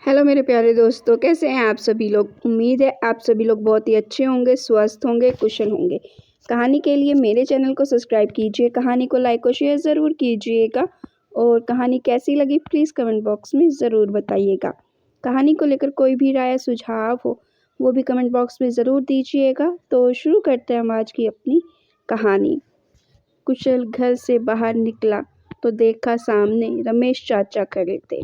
Hello मेरे प्यारे दोस्तों, कैसे हैं आप सभी लोग। उम्मीद है आप सभी लोग बहुत ही अच्छे होंगे, स्वस्थ होंगे, कुशल होंगे। कहानी के लिए मेरे चैनल को सब्सक्राइब कीजिए, कहानी को लाइक और शेयर ज़रूर कीजिएगा और कहानी कैसी लगी प्लीज़ कमेंट बॉक्स में ज़रूर बताइएगा। कहानी को लेकर कोई भी राय सुझाव हो वो भी कमेंट बॉक्स में ज़रूर दीजिएगा। तो शुरू करते हैं हम आज की अपनी कहानी। कुशल घर से बाहर निकला तो देखा सामने रमेश चाचा खड़े थे।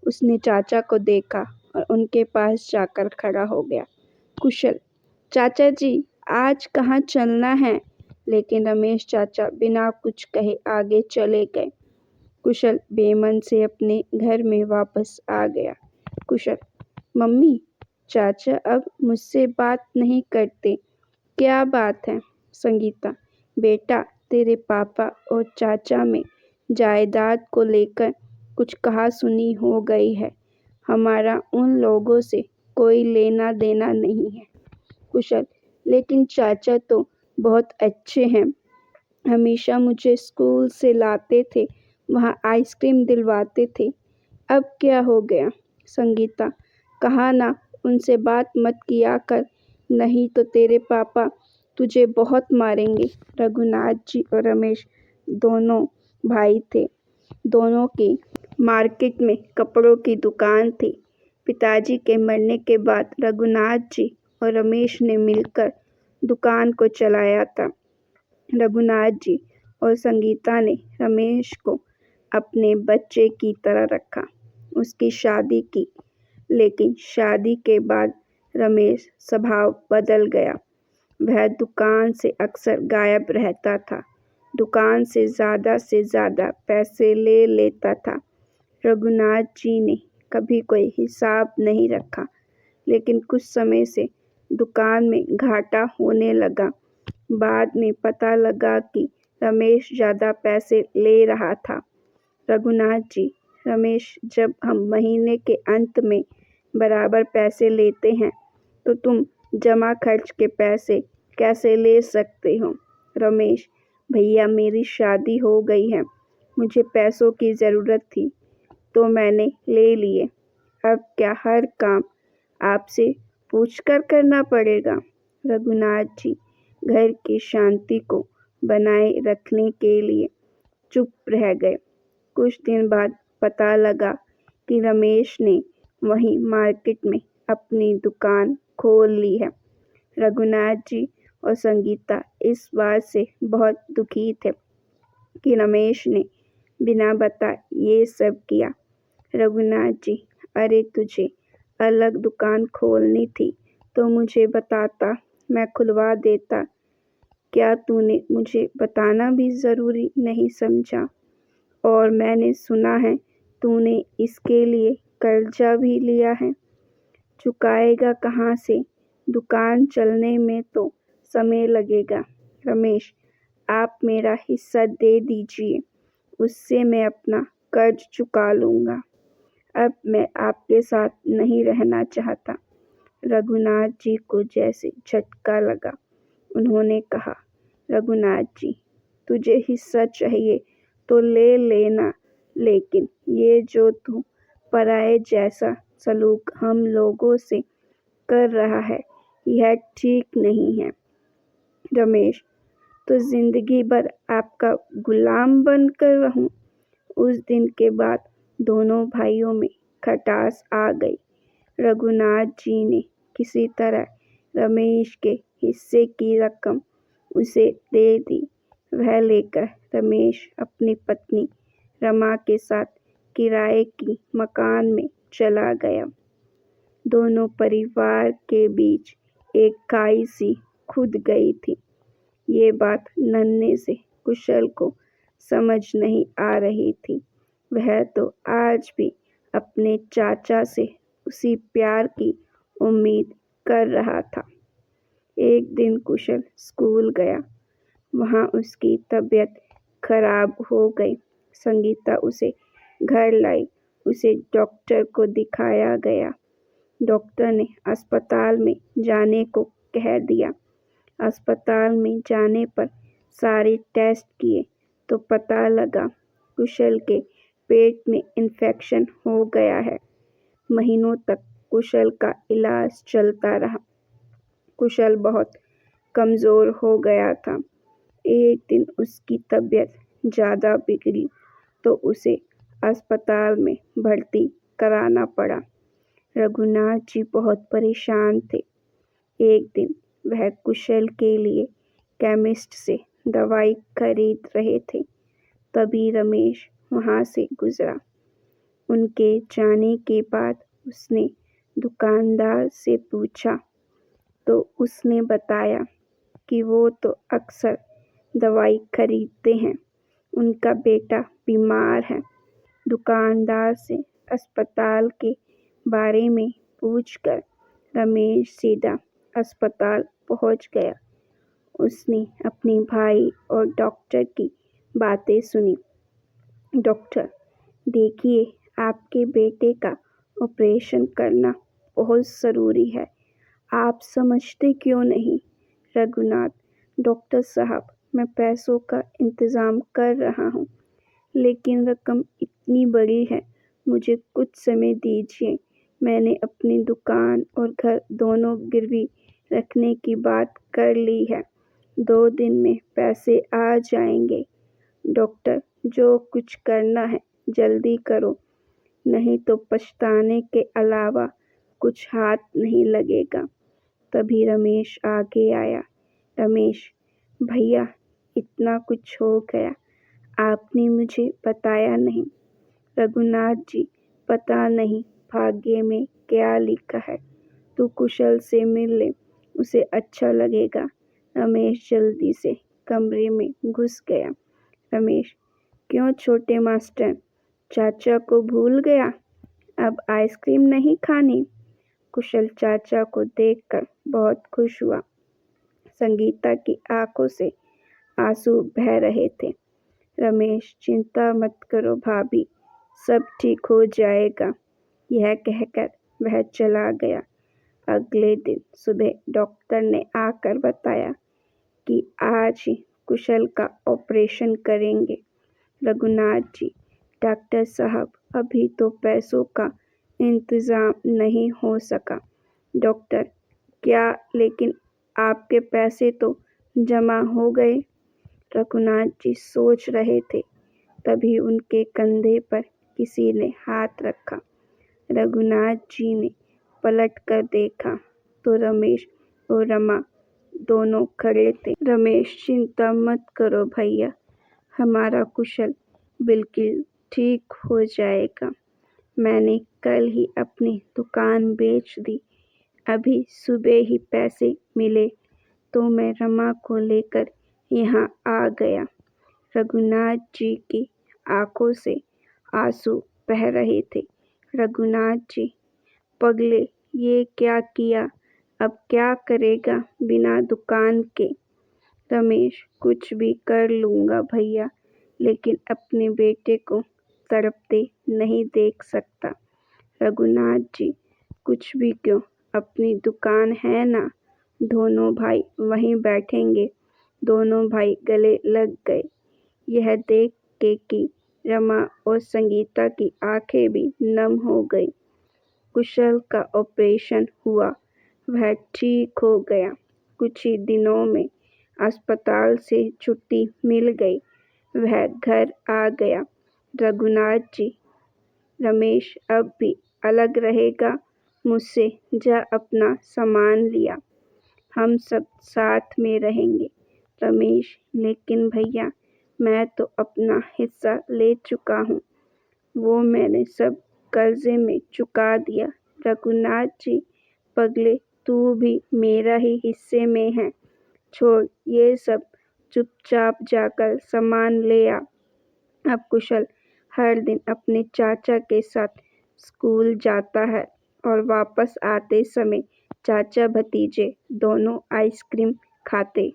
उसने चाचा को देखा और उनके पास जाकर खड़ा हो गया। कुशल, चाचा जी आज कहाँ चलना है? लेकिन रमेश चाचा बिना कुछ कहे आगे चले गए। कुशल बेमन से अपने घर में वापस आ गया। कुशल, मम्मी, चाचा अब मुझसे बात नहीं करते, क्या बात है? संगीता, बेटा तेरे पापा और चाचा में जायदाद को लेकर कुछ कहा सुनी हो गई है। हमारा उन लोगों से कोई लेना देना नहीं है। कुशल, लेकिन चाचा तो बहुत अच्छे हैं, हमेशा मुझे स्कूल से लाते थे, वहाँ आइसक्रीम दिलवाते थे। अब क्या हो गया? संगीता, कहा ना उनसे बात मत किया कर, नहीं तो तेरे पापा तुझे बहुत मारेंगे। रघुनाथ जी और रमेश दोनों भाई थे। दोनों की मार्केट में कपड़ों की दुकान थी। पिताजी के मरने के बाद रघुनाथ जी और रमेश ने मिलकर दुकान को चलाया था। रघुनाथ जी और संगीता ने रमेश को अपने बच्चे की तरह रखा, उसकी शादी की। लेकिन शादी के बाद रमेश स्वभाव बदल गया। वह दुकान से अक्सर गायब रहता था, दुकान से ज़्यादा पैसे ले लेता था। रघुनाथ जी ने कभी कोई हिसाब नहीं रखा, लेकिन कुछ समय से दुकान में घाटा होने लगा। बाद में पता लगा कि रमेश ज़्यादा पैसे ले रहा था। रघुनाथ जी, रमेश, जब हम महीने के अंत में बराबर पैसे लेते हैं तो तुम जमा खर्च के पैसे कैसे ले सकते हो? रमेश, भैया मेरी शादी हो गई है, मुझे पैसों की ज़रूरत थी तो मैंने ले लिए। अब क्या हर काम आपसे पूछकर करना पड़ेगा? रघुनाथ जी घर की शांति को बनाए रखने के लिए चुप रह गए। कुछ दिन बाद पता लगा कि रमेश ने वहीं मार्केट में अपनी दुकान खोल ली है। रघुनाथ जी और संगीता इस बात से बहुत दुखी थे कि रमेश ने बिना बताए ये सब किया। रघुनाथ जी, अरे तुझे अलग दुकान खोलनी थी तो मुझे बताता, मैं खुलवा देता। क्या तूने मुझे बताना भी ज़रूरी नहीं समझा? और मैंने सुना है तूने इसके लिए कर्जा भी लिया है, चुकाएगा कहाँ से? दुकान चलने में तो समय लगेगा। रमेश, आप मेरा हिस्सा दे दीजिए, उससे मैं अपना कर्ज चुका लूँगा। अब मैं आपके साथ नहीं रहना चाहता। रघुनाथ जी को जैसे झटका लगा। उन्होंने कहा, रघुनाथ जी, तुझे हिस्सा चाहिए तो ले लेना, लेकिन ये जो तू पराये जैसा सलूक हम लोगों से कर रहा है यह ठीक नहीं है। रमेश, तो जिंदगी भर आपका गुलाम बनकर रहूं? उस दिन के बाद दोनों भाइयों में खटास आ गई। रघुनाथ जी ने किसी तरह रमेश के हिस्से की रकम उसे दे दी। वह लेकर रमेश अपनी पत्नी रमा के साथ किराए की मकान में चला गया। दोनों परिवार के बीच एक खाई सी खुद गई थी। ये बात नन्हे से कुशल को समझ नहीं आ रही थी। वह तो आज भी अपने चाचा से उसी प्यार की उम्मीद कर रहा था। एक दिन कुशल स्कूल गया, वहाँ उसकी तबीयत खराब हो गई। संगीता उसे घर लाई, उसे डॉक्टर को दिखाया गया। डॉक्टर ने अस्पताल में जाने को कह दिया। अस्पताल में जाने पर सारे टेस्ट किए तो पता लगा कुशल के पेट में इन्फेक्शन हो गया है। महीनों तक कुशल का इलाज चलता रहा। कुशल बहुत कमज़ोर हो गया था। एक दिन उसकी तबीयत ज़्यादा बिगड़ी तो उसे अस्पताल में भर्ती कराना पड़ा। रघुनाथ जी बहुत परेशान थे। एक दिन वह कुशल के लिए केमिस्ट से दवाई खरीद रहे थे, तभी रमेश वहाँ से गुजरा। उनके जाने के बाद उसने दुकानदार से पूछा तो उसने बताया कि वो तो अक्सर दवाई खरीदते हैं, उनका बेटा बीमार है। दुकानदार से अस्पताल के बारे में पूछकर रमेश सीधा अस्पताल पहुंच गया। उसने अपने भाई और डॉक्टर की बातें सुनी। डॉक्टर, देखिए, आपके बेटे का ऑपरेशन करना बहुत ज़रूरी है। आप समझते क्यों नहीं? रघुनाथ, डॉक्टर साहब, मैं पैसों का इंतज़ाम कर रहा हूँ, लेकिन रकम इतनी बड़ी है, मुझे कुछ समय दीजिए। मैंने अपनी दुकान और घर दोनों गिरवी रखने की बात कर ली है। 2 दिन में पैसे आ जाएंगे। डॉक्टर, जो कुछ करना है जल्दी करो, नहीं तो पछताने के अलावा कुछ हाथ नहीं लगेगा। तभी रमेश आगे आया। रमेश, भैया, इतना कुछ हो गया, आपने मुझे बताया नहीं। रघुनाथ जी, पता नहीं भाग्य में क्या लिखा है। तू कुशल से मिल ले, उसे अच्छा लगेगा। रमेश जल्दी से कमरे में घुस गया। रमेश, क्यों छोटे मास्टर, चाचा को भूल गया? अब आइसक्रीम नहीं खानी? कुशल चाचा को देखकर बहुत खुश हुआ। संगीता की आंखों से आंसू बह रहे थे। रमेश, चिंता मत करो भाभी, सब ठीक हो जाएगा। यह कहकर वह चला गया। अगले दिन सुबह डॉक्टर ने आकर बताया कि आज ही कुशल का ऑपरेशन करेंगे। रघुनाथ जी, डॉक्टर साहब, अभी तो पैसों का इंतज़ाम नहीं हो सका। डॉक्टर, क्या, लेकिन आपके पैसे तो जमा हो गए? रघुनाथ जी सोच रहे थे, तभी उनके कंधे पर किसी ने हाथ रखा। रघुनाथ जी ने पलट कर देखा तो रमेश और रमा दोनों खड़े थे। रमेश, चिंता मत करो भैया, हमारा कुशल बिल्कुल ठीक हो जाएगा। मैंने कल ही अपनी दुकान बेच दी। अभी सुबह ही पैसे मिले तो मैं रमा को लेकर यहाँ आ गया। रघुनाथ जी की आंखों से आंसू बह रहे थे। रघुनाथ जी, पगले, ये क्या किया? अब क्या करेगा बिना दुकान के? रमेश, कुछ भी कर लूँगा भैया, लेकिन अपने बेटे को तड़पते नहीं देख सकता। रघुनाथ जी, कुछ भी क्यों, अपनी दुकान है ना, दोनों भाई वहीं बैठेंगे। दोनों भाई गले लग गए। यह देख के कि रमा और संगीता की आंखें भी नम हो गई। कुशल का ऑपरेशन हुआ, वह ठीक हो गया। कुछ ही दिनों में अस्पताल से छुट्टी मिल गई, वह घर आ गया। रघुनाथ जी, रमेश अब भी अलग रहेगा मुझसे, जा अपना सामान लिया, हम सब साथ में रहेंगे। रमेश, लेकिन भैया, मैं तो अपना हिस्सा ले चुका हूँ, वो मैंने सब कर्जे में चुका दिया। रघुनाथ जी, पगले, तू भी मेरा ही हिस्से में है। छोड़ ये सब, चुपचाप जाकर सामान ले आ। अब कुशल हर दिन अपने चाचा के साथ स्कूल जाता है और वापस आते समय चाचा भतीजे दोनों आइसक्रीम खाते।